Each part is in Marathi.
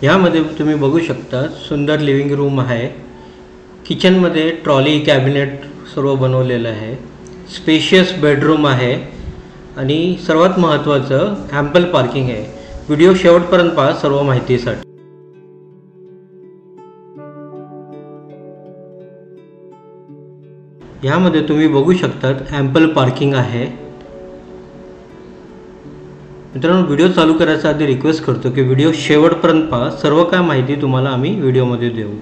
यामध्ये तुम्ही बघू शकता सुंदर लिव्हिंग रूम आहे। किचनमध्ये ट्रॉली कॅबिनेट सर्व बनवलेलं आहे। स्पेशियस बेडरूम आहे आणि सर्वात महत्त्वाचं ॲम्पल पार्किंग आहे। व्हिडिओ शेवटपर्यंत पहा सर्व माहितीसाठी। यामध्ये तुम्ही बघू शकता ॲम्पल पार्किंग आहे। मित्रांनो, व्हिडिओ चालू करायच्या आधी रिक्वेस्ट करतो की व्हिडिओ शेवटपर्यंत पहा, सर्व काय माहिती तुम्हाला आम्ही व्हिडिओमध्ये देऊ।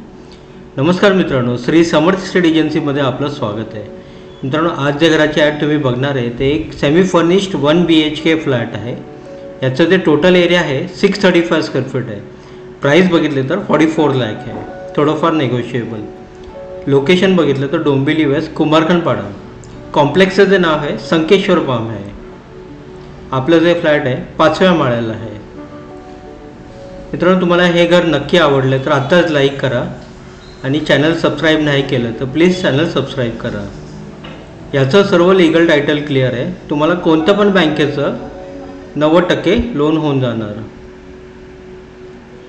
नमस्कार मित्रांनो, श्री समर्थ स्टेट एजन्सीमध्ये आपलं स्वागत आहे। मित्रांनो, आज जे घराची ॲड तुम्ही बघणार आहे ते एक सेमी फर्निश्ड 1 BHK फ्लॅट आहे। याचं जे टोटल एरिया आहे 635 स्क्वेअर फीट आहे। प्राईस बघितले तर 44 लाख आहे, थोडंफार नेगोशिएबल। लोकेशन बघितलं तर डोंबिवली वेस्ट कुंभारखंडपाडा। कॉम्प्लेक्सचं जे नाव आहे संकेश्वर फार्म आहे। आपलं जे फ्लॅट आहे 5व्या माळ्याला आहे। मित्रांनो, तुम्हाला हे घर नक्की आवडलं तर आत्ताच लाईक करा आणि चॅनल सबस्क्राईब नाही केलं तर प्लीज चॅनल सबस्क्राईब करा। याचं सर्व लीगल टायटल क्लिअर आहे। तुम्हाला कोणतं पण बँकेचं 90% लोन होऊन जाणार।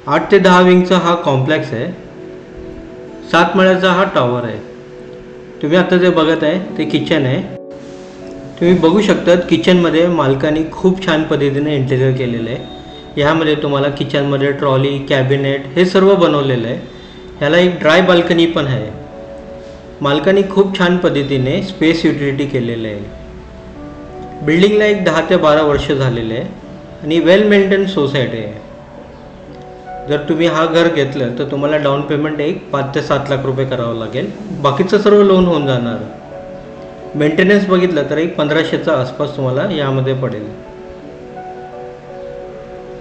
8 ते 10 विंगचा हा कॉम्प्लेक्स आहे। 7 माळ्याचा हा टॉवर आहे। तुम्ही आता जे बघत आहे ते किचन आहे। तुम्ही बघू शकता किचनमध्ये मालकाने खूप छान पद्धतीने इंटेरियर केलेलं आहे। यामध्ये तुम्हाला किचनमध्ये ट्रॉली कॅबिनेट हे सर्व बनवलेलं आहे। ह्याला एक ड्राय बाल्कनी पण आहे। मालकाने खूप छान पद्धतीने स्पेस युटिलिटी केलेलं आहे। बिल्डिंगला एक 10 ते 12 वर्ष झालेले आहे आणि वेल मेंटेन सोसायटी आहे। जर तुम्ही हा घर घेतलं तर तुम्हाला डाऊन पेमेंट एक 5 ते 7 लाख रुपये करावं लागेल। बाकीचं सर्व लोन होऊन जाणार। मेंटेनन्स बघितलं तर एक 1500च्या आसपास तुम्हाला यामध्ये पडेल।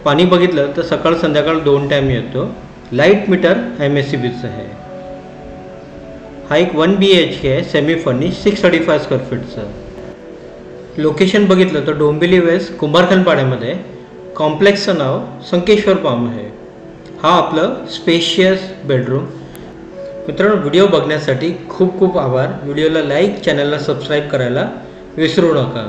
पाणी बघितलं तर सकाळ संध्याकाळ 2 टाईम येतो। लाईट मीटर MSCBचं आहे। हा एक 1 BHK आहे, सेमी फर्निश 635 स्क्वेअर फीटचं। लोकेशन बघितलं तर डोंबिवली वेस्ट कुंभारखंडपाड्यामध्ये। कॉम्प्लेक्सचं नाव संकेश्वर फार्म आहे। हा आपलं स्पेशियस बेडरूम। मित्रांनो, व्हिडिओ बघण्यासाठी खूप खूप आभार। व्हिडिओला लाईक, चॅनलला सबस्क्राईब करायला विसरू नका।